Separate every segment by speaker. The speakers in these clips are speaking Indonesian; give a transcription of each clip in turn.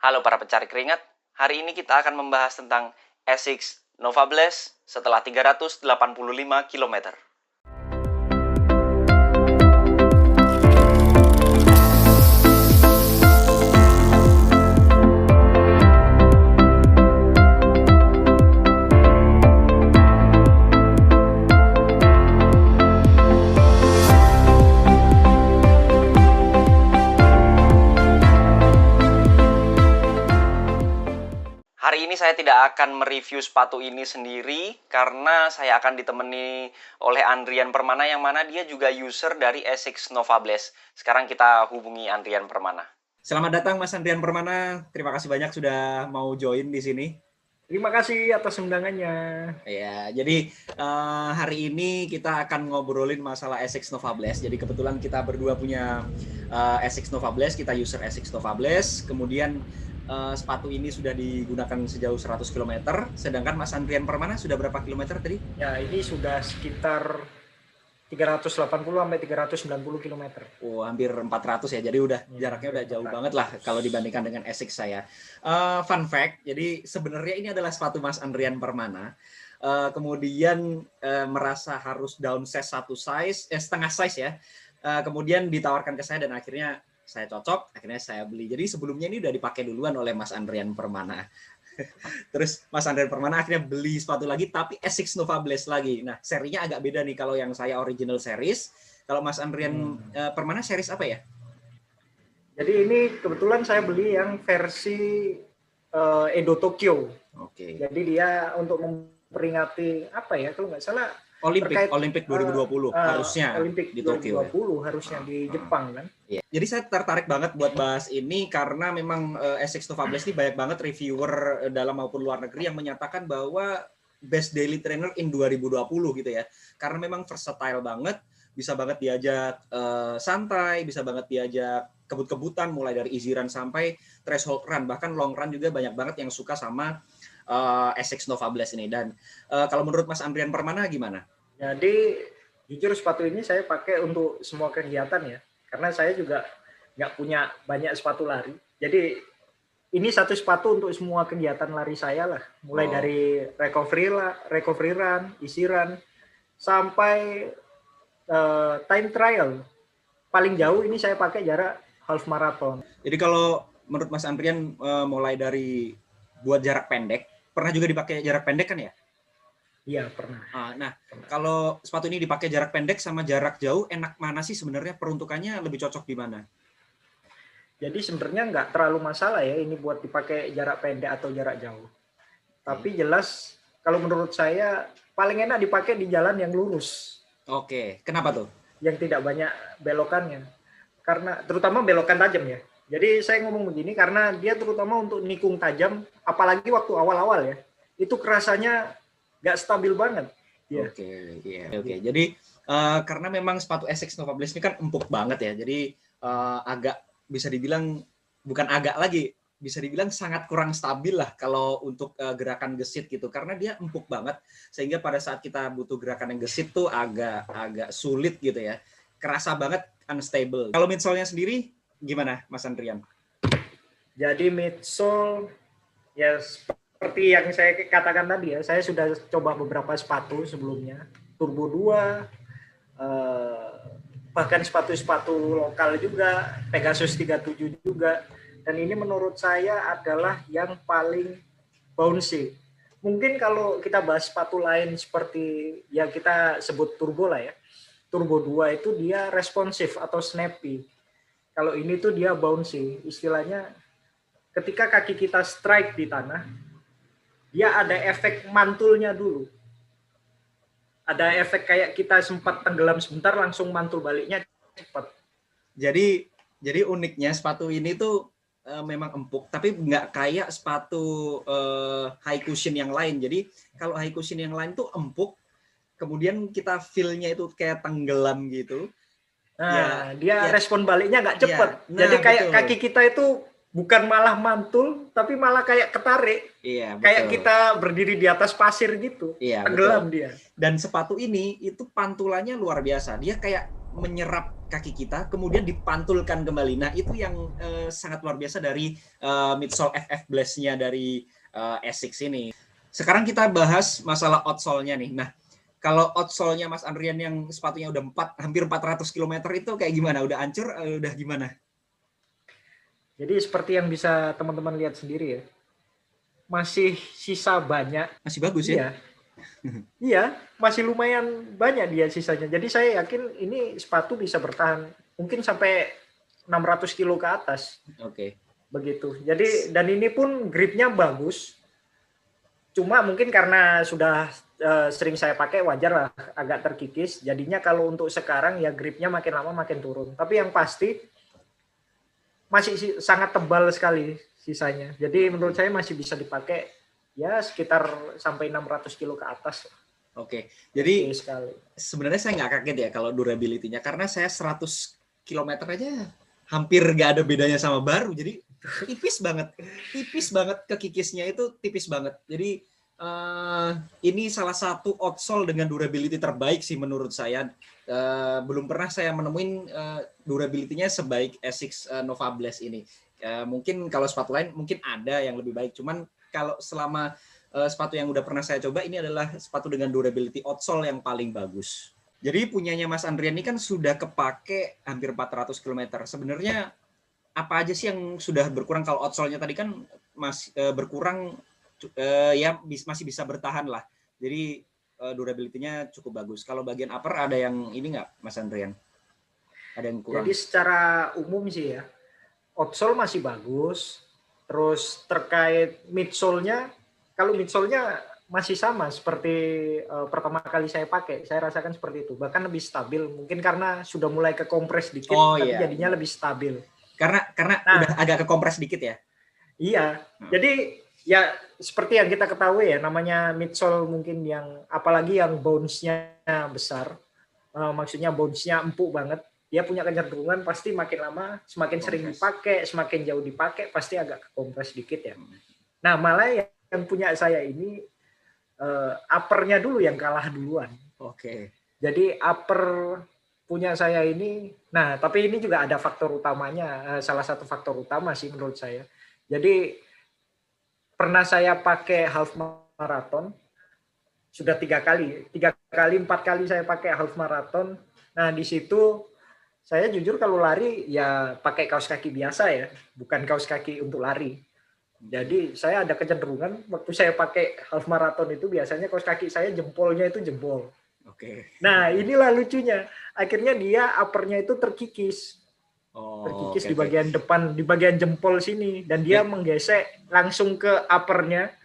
Speaker 1: Halo para pencari keringat, hari ini kita akan membahas tentang Essex Nova Blast setelah 385 km. Hari ini saya tidak akan mereview sepatu ini sendiri karena saya akan ditemani oleh Andrian Permana yang mana dia juga user dari Essex Nova Blast. Sekarang kita hubungi Andrian Permana.
Speaker 2: Selamat datang Mas Andrian Permana. Terima kasih banyak sudah mau join di sini.
Speaker 3: Terima kasih atas undangannya.
Speaker 2: Ya, jadi hari ini kita akan ngobrolin masalah Essex Nova Blast. Jadi kebetulan kita berdua punya Essex Nova Blast, kita user Essex Nova Blast. Kemudian sepatu ini sudah digunakan sejauh 100 km. Sedangkan Mas Andrian Permana sudah berapa kilometer tadi?
Speaker 3: Ya, ini sudah sekitar 380 sampai 390 km.
Speaker 2: Oh, hampir 400 ya. Jadi jaraknya udah jauh banget lah kalau dibandingkan dengan Essex saya. Fun fact, jadi sebenarnya ini adalah sepatu Mas Andrian Permana. Kemudian merasa harus downsize setengah size ya. Kemudian ditawarkan ke saya dan akhirnya saya cocok, akhirnya saya beli. Jadi sebelumnya ini udah dipakai duluan oleh Mas Andrian Permana. Terus Mas Andrian Permana akhirnya beli sepatu lagi, tapi Essex Nova Blast lagi. Nah, serinya agak beda nih kalau yang saya original series. Kalau Mas Andrian Permana series apa ya?
Speaker 3: Jadi ini kebetulan saya beli yang versi Edo Tokyo.
Speaker 2: Oke.
Speaker 3: Jadi dia untuk memperingati apa ya, kalau nggak salah
Speaker 2: Olimpik 2020 harusnya
Speaker 3: Olimpik
Speaker 2: di Tokyo
Speaker 3: 2020 harusnya di Jepang kan.
Speaker 2: Iya. Jadi saya tertarik banget buat bahas ini karena memang Essex Nova Blast ini banyak banget reviewer dalam maupun luar negeri yang menyatakan bahwa best daily trainer in 2020 gitu ya. Karena memang versatile banget, bisa banget diajak santai, bisa banget diajak kebut-kebutan mulai dari easy run sampai threshold run, bahkan long run juga banyak banget yang suka sama Essex Nova Blast ini. Dan kalau menurut Mas Andrian Permana gimana?
Speaker 3: Jadi jujur sepatu ini saya pakai untuk semua kegiatan ya, karena saya juga nggak punya banyak sepatu lari. Jadi ini satu sepatu untuk semua kegiatan lari saya lah, mulai dari recovery run, easy run, sampai time trial. Paling jauh ini saya pakai jarak half marathon.
Speaker 2: Jadi kalau menurut Mas Andrian mulai dari buat jarak pendek, pernah juga dipakai jarak pendek kan ya?
Speaker 3: Iya, pernah.
Speaker 2: Nah, kalau sepatu ini dipakai jarak pendek sama jarak jauh, enak mana sih sebenarnya, peruntukannya lebih cocok di mana?
Speaker 3: Jadi sebenarnya nggak terlalu masalah ya ini buat dipakai jarak pendek atau jarak jauh. Tapi jelas kalau menurut saya paling enak dipakai di jalan yang lurus.
Speaker 2: Oke, kenapa tuh?
Speaker 3: Yang tidak banyak belokannya. Karena terutama belokan tajam ya. Jadi saya ngomong begini karena dia terutama untuk nikung tajam, apalagi waktu awal-awal ya, itu kerasanya nggak stabil banget.
Speaker 2: Ya. Oke. Jadi karena memang sepatu Essex Nova Blast ini kan empuk banget ya, jadi agak bisa dibilang bukan agak lagi, bisa dibilang sangat kurang stabil lah kalau untuk gerakan gesit gitu, karena dia empuk banget sehingga pada saat kita butuh gerakan yang gesit tuh agak sulit gitu ya, kerasa banget unstable. Kalau midsole-nya sendiri gimana, Mas Andrian?
Speaker 3: Jadi midsole ya seperti yang saya katakan tadi ya, saya sudah coba beberapa sepatu sebelumnya, Turbo 2, bahkan sepatu-sepatu lokal juga, Pegasus 37 juga, dan ini menurut saya adalah yang paling bouncy. Mungkin kalau kita bahas sepatu lain seperti yang kita sebut Turbo lah ya, Turbo 2 itu dia responsif atau snappy. Kalau ini tuh dia bouncy, istilahnya ketika kaki kita strike di tanah, dia ada efek mantulnya dulu. Ada efek kayak kita sempat tenggelam sebentar, langsung mantul baliknya cepat.
Speaker 2: Jadi uniknya sepatu ini tuh memang empuk, tapi nggak kayak sepatu high cushion yang lain. Jadi kalau high cushion yang lain tuh empuk, kemudian kita feel-nya itu kayak tenggelam gitu.
Speaker 3: Nah, dia respon baliknya nggak cepat. Jadi kayak betul. Kaki kita itu bukan malah mantul, tapi malah kayak ketarik.
Speaker 2: Iya, betul.
Speaker 3: Kayak kita berdiri di atas pasir gitu.
Speaker 2: Iya,
Speaker 3: tenggelam
Speaker 2: betul.
Speaker 3: Dia.
Speaker 2: Dan sepatu ini itu pantulannya luar biasa. Dia kayak menyerap kaki kita, kemudian dipantulkan kembali. Nah, itu yang sangat luar biasa dari midsole FF Blast-nya dari Asics ini. Sekarang kita bahas masalah outsole-nya nih. Nah, kalau outsole-nya Mas Andrian yang sepatunya udah hampir 400 km itu kayak gimana? Udah hancur? Udah gimana?
Speaker 3: Jadi seperti yang bisa teman-teman lihat sendiri ya, masih sisa banyak.
Speaker 2: Masih bagus ya?
Speaker 3: Iya. Iya, masih lumayan banyak dia sisanya. Jadi saya yakin ini sepatu bisa bertahan mungkin sampai 600 kilo ke atas.
Speaker 2: Oke.
Speaker 3: Begitu. Jadi dan ini pun gripnya bagus. Cuma mungkin karena sudah sering saya pakai, wajar lah agak terkikis. Jadinya kalau untuk sekarang ya gripnya makin lama makin turun. Tapi yang pasti masih sangat tebal sekali sisanya. Jadi menurut saya masih bisa dipakai ya sekitar sampai 600 kilo ke atas.
Speaker 2: Oke. Jadi
Speaker 3: sekali.
Speaker 2: Sebenarnya saya nggak kaget ya kalau durability-nya, karena saya 100 km aja hampir nggak ada bedanya sama baru. Jadi tipis banget kekikisnya itu tipis banget. Jadi ini salah satu outsole dengan durability terbaik sih menurut saya. Belum pernah saya menemuin durability-nya sebaik Asics Nova Blast ini. Mungkin kalau sepatu lain mungkin ada yang lebih baik. Cuman kalau selama sepatu yang udah pernah saya coba, ini adalah sepatu dengan durability outsole yang paling bagus. Jadi punyanya Mas Andrian ini kan sudah kepake hampir 400 km. Sebenarnya apa aja sih yang sudah berkurang? Kalau outsole-nya tadi kan masih berkurang, ya masih bisa bertahan lah. Jadi durability-nya cukup bagus. Kalau bagian upper ada yang ini nggak, Mas Andrian? Ada yang kurang?
Speaker 3: Jadi secara umum sih ya, outsole masih bagus. Terus terkait midsole-nya, kalau midsole-nya masih sama seperti pertama kali saya pakai, saya rasakan seperti itu. Bahkan lebih stabil, mungkin karena sudah mulai kekompres dikit, tapi jadinya lebih stabil.
Speaker 2: Karena udah agak kekompres dikit ya?
Speaker 3: Iya, jadi ya seperti yang kita ketahui ya, namanya midsole mungkin yang, apalagi yang bounce-nya besar, maksudnya bounce-nya empuk banget, dia punya kecenderungan pasti makin lama, semakin sering dipakai, semakin jauh dipakai, pasti agak kekompres dikit ya. Nah, malah yang punya saya ini, upper-nya dulu yang kalah duluan.
Speaker 2: Oke.
Speaker 3: Jadi upper punya saya ini, nah tapi ini juga ada faktor utamanya, salah satu faktor utama sih menurut saya. Jadi pernah saya pakai half marathon, sudah 3 kali, 4 kali saya pakai half marathon. Nah di situ saya jujur kalau lari ya pakai kaos kaki biasa ya, bukan kaos kaki untuk lari. Jadi saya ada kecenderungan waktu saya pakai half marathon itu biasanya kaos kaki saya jempolnya itu jempol.
Speaker 2: Oke.
Speaker 3: Nah inilah lucunya, akhirnya dia uppernya itu terkikis, di bagian depan, di bagian jempol sini, dan dia menggesek langsung ke uppernya.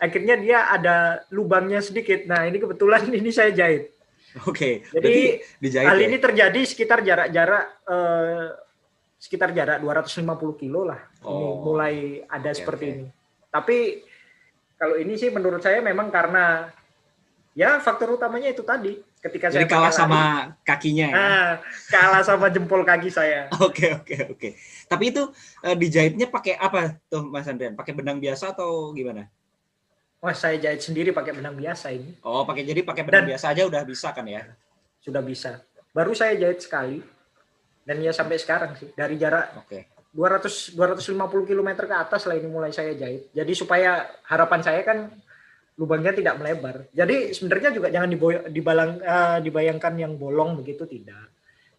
Speaker 3: Akhirnya dia ada lubangnya sedikit. Nah ini kebetulan ini saya jahit.
Speaker 2: Oke.
Speaker 3: Jadi hal
Speaker 2: ya?
Speaker 3: ini terjadi sekitar jarak 250 kilo lah. Ini mulai ada seperti ini. Tapi kalau ini sih menurut saya memang karena ya faktor utamanya itu tadi. Ketika
Speaker 2: jadi
Speaker 3: saya
Speaker 2: kalah sama kakinya ya?
Speaker 3: Kalah sama jempol kaki saya.
Speaker 2: Oke. Tapi itu dijahitnya pakai apa tuh Mas Andrian? Pakai benang biasa atau gimana?
Speaker 3: Wah, saya jahit sendiri pakai benang biasa ini.
Speaker 2: Pakai benang biasa aja udah bisa kan ya?
Speaker 3: Sudah bisa. Baru saya jahit sekali. Dan ya sampai sekarang sih, dari jarak 250 km ke atas lah ini mulai saya jahit. Jadi supaya harapan saya kan lubangnya tidak melebar. Jadi sebenarnya juga jangan dibayangkan yang bolong begitu, tidak.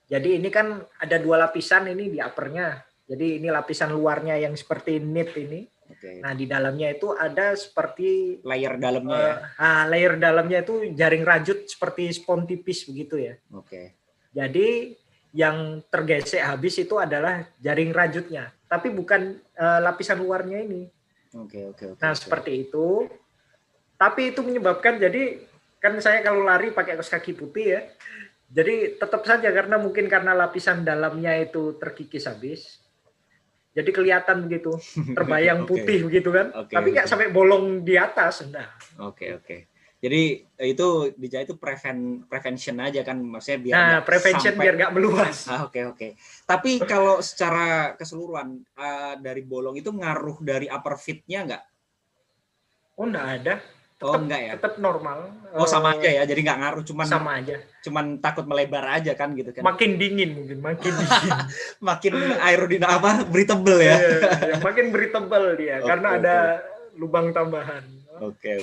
Speaker 3: Jadi ini kan ada 2 lapisan ini di uppernya. Jadi ini lapisan luarnya yang seperti knit ini. Nah di dalamnya itu ada seperti
Speaker 2: layer dalamnya
Speaker 3: layer dalamnya itu jaring rajut seperti spons tipis begitu ya. Jadi yang tergesek habis itu adalah jaring rajutnya, tapi bukan lapisan luarnya ini. Nah seperti itu. Tapi itu menyebabkan, jadi kan saya kalau lari pakai kaos kaki putih ya, jadi tetap saja karena lapisan dalamnya itu terkikis habis, jadi kelihatan begitu, terbayang putih begitu kan, tapi nggak sampai bolong di atas. Nah.
Speaker 2: Jadi itu dijahit itu prevention aja kan, maksudnya biar
Speaker 3: prevention sampai, biar nggak meluas.
Speaker 2: Oke. Tapi kalau secara keseluruhan dari bolong itu ngaruh dari upper fit-nya nggak?
Speaker 3: Oh, nggak ada.
Speaker 2: Oh,
Speaker 3: tetap
Speaker 2: enggak ya?
Speaker 3: tetap normal.
Speaker 2: Oh, sama aja ya. Jadi nggak ngaruh, cuman
Speaker 3: Sama aja.
Speaker 2: cuman takut melebar aja kan gitu kan.
Speaker 3: Makin dingin mungkin, makin dingin.
Speaker 2: Makin aerodinamik apa? Breathable ya.
Speaker 3: Makin breathable dia
Speaker 2: Oke,
Speaker 3: karena ada
Speaker 2: oke.
Speaker 3: lubang tambahan.
Speaker 2: Oke.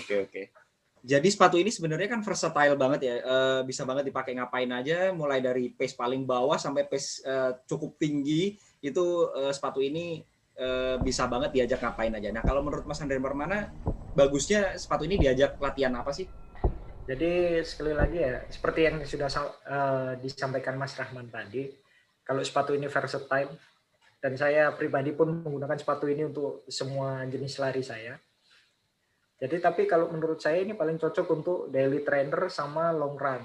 Speaker 2: Jadi sepatu ini sebenarnya kan versatile banget ya, bisa banget dipakai ngapain aja, mulai dari pace paling bawah sampai pace cukup tinggi, itu sepatu ini bisa banget diajak ngapain aja. Nah, kalau menurut Mas Andrian Permana, bagusnya sepatu ini diajak latihan apa sih?
Speaker 3: Jadi sekali lagi ya, seperti yang sudah disampaikan Mas Rahman tadi, kalau sepatu ini versatile, dan saya pribadi pun menggunakan sepatu ini untuk semua jenis lari saya. Jadi tapi kalau menurut saya ini paling cocok untuk daily trainer sama long run.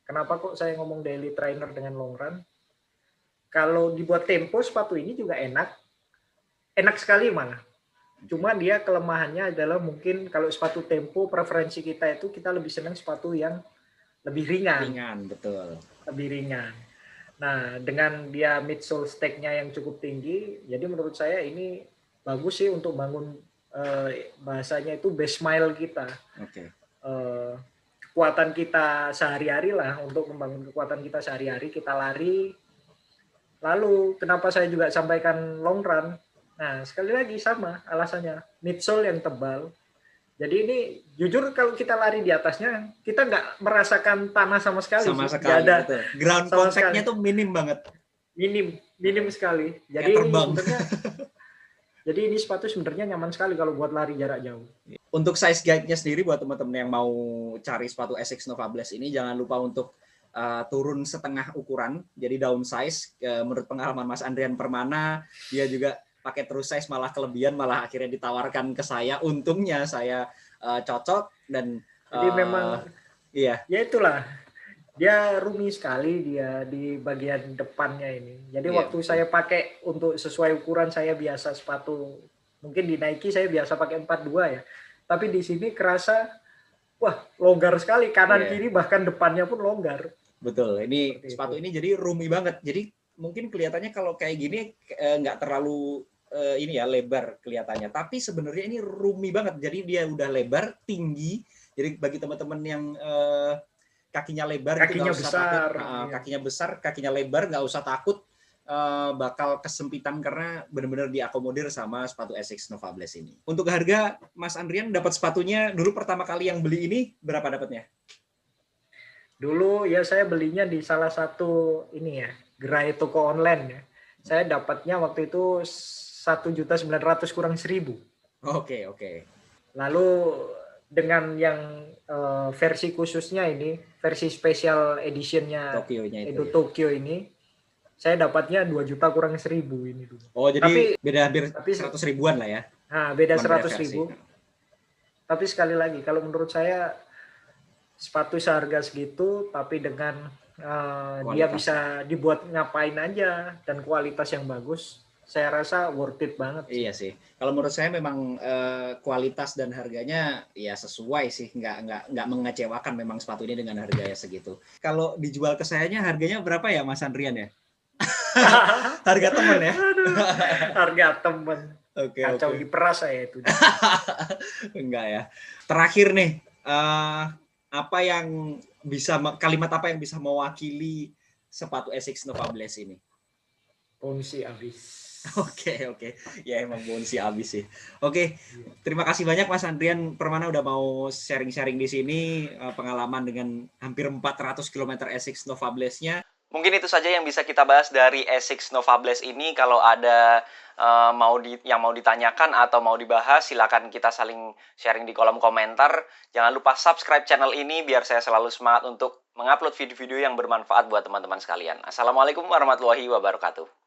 Speaker 3: Kenapa kok saya ngomong daily trainer dengan long run? Kalau dibuat tempo sepatu ini juga enak sekali malah. Cuma dia kelemahannya adalah mungkin kalau sepatu tempo preferensi kita itu kita lebih senang sepatu yang lebih ringan.
Speaker 2: Ringan, betul.
Speaker 3: Lebih ringan. Nah, dengan dia midsole stake-nya yang cukup tinggi, jadi menurut saya ini bagus sih untuk bangun bahasanya itu base mile kita.
Speaker 2: Oke.
Speaker 3: Kekuatan kita sehari-hari lah, untuk membangun kekuatan kita sehari-hari, kita lari. Lalu kenapa saya juga sampaikan long run? Nah, sekali lagi sama alasannya, midsole yang tebal. Jadi ini jujur kalau kita lari di atasnya, kita nggak merasakan tanah sama sekali.
Speaker 2: Sama
Speaker 3: sih.
Speaker 2: sekali,
Speaker 3: ada
Speaker 2: betul. Ground
Speaker 3: sama
Speaker 2: contact-nya
Speaker 3: sekali.
Speaker 2: tuh minim banget.
Speaker 3: Minim sekali. Jadi
Speaker 2: Kayak
Speaker 3: ini
Speaker 2: terbang.
Speaker 3: sebenarnya jadi ini sepatu sebenarnya nyaman sekali kalau buat lari jarak jauh.
Speaker 2: Untuk size guide-nya sendiri buat teman-teman yang mau cari sepatu Essex Nova Blast ini, jangan lupa untuk turun setengah ukuran, jadi downsize. Menurut pengalaman Mas Andrian Permana, dia juga pakai true size malah kelebihan, malah akhirnya ditawarkan ke saya. Untungnya saya cocok dan
Speaker 3: Jadi memang
Speaker 2: iya.
Speaker 3: Ya itulah. Dia roomy sekali dia di bagian depannya ini. Jadi waktu saya pakai untuk sesuai ukuran saya biasa sepatu, mungkin di Nike saya biasa pakai 42 ya. Tapi di sini kerasa wah, longgar sekali, kanan kiri bahkan depannya pun longgar.
Speaker 2: Betul. Ini
Speaker 3: Seperti
Speaker 2: sepatu
Speaker 3: itu.
Speaker 2: ini jadi roomy banget. Jadi mungkin kelihatannya kalau kayak gini nggak terlalu ini ya lebar kelihatannya. Tapi sebenarnya ini roomy banget. Jadi dia udah lebar, tinggi. Jadi bagi teman-teman yang kakinya lebar,
Speaker 3: Kakinya
Speaker 2: itu nggak usah
Speaker 3: besar,
Speaker 2: takut.
Speaker 3: iya.
Speaker 2: Kakinya besar, kakinya lebar, nggak usah takut bakal kesempitan karena benar-benar diakomodir sama sepatu Essex Nova Blast ini. Untuk harga, Mas Andrian dapat sepatunya dulu pertama kali yang beli ini berapa dapatnya?
Speaker 3: Dulu ya saya belinya di salah satu ini ya, gerai toko online ya. Saya dapatnya waktu itu 1.900.000 kurang 1.000.
Speaker 2: Oke.
Speaker 3: Lalu dengan yang versi khususnya ini, versi special editionnya
Speaker 2: Tokyo-nya itu.
Speaker 3: Edo Tokyo ini, saya dapatnya 2 juta kurang 1.000 ini dulu.
Speaker 2: Oh, jadi beda hampir 100 ribuan lah ya?
Speaker 3: Nah, beda
Speaker 2: Cuman
Speaker 3: 100.000. Tapi sekali lagi, kalau menurut saya sepatu seharga segitu, tapi dengan dia bisa dibuat ngapain aja dan kualitas yang bagus, saya rasa worth it banget.
Speaker 2: Iya sih. Kalau menurut saya memang kualitas dan harganya ya sesuai sih, nggak mengecewakan memang sepatu ini dengan harganya segitu. Kalau dijual ke sayanya harganya berapa ya Mas Andrian ya? Harga temen ya?
Speaker 3: Aduh, harga temen.
Speaker 2: Oke.
Speaker 3: Kacau diperas saya itu.
Speaker 2: Enggak ya. Terakhir nih, kalimat apa yang bisa mewakili sepatu Essex Nova Blast ini?
Speaker 3: Fungsi habis.
Speaker 2: Oke. Ya emang bonus abis sih. Oke, terima kasih banyak Mas Andrian Permana udah mau sharing-sharing di sini pengalaman dengan hampir 400 km Essex Nova Blast-nya.
Speaker 1: Mungkin itu saja yang bisa kita bahas dari Essex Nova Blast ini. Kalau ada yang mau ditanyakan atau mau dibahas, silakan kita saling sharing di kolom komentar. Jangan lupa subscribe channel ini biar saya selalu semangat untuk mengupload video-video yang bermanfaat buat teman-teman sekalian. Assalamualaikum warahmatullahi wabarakatuh.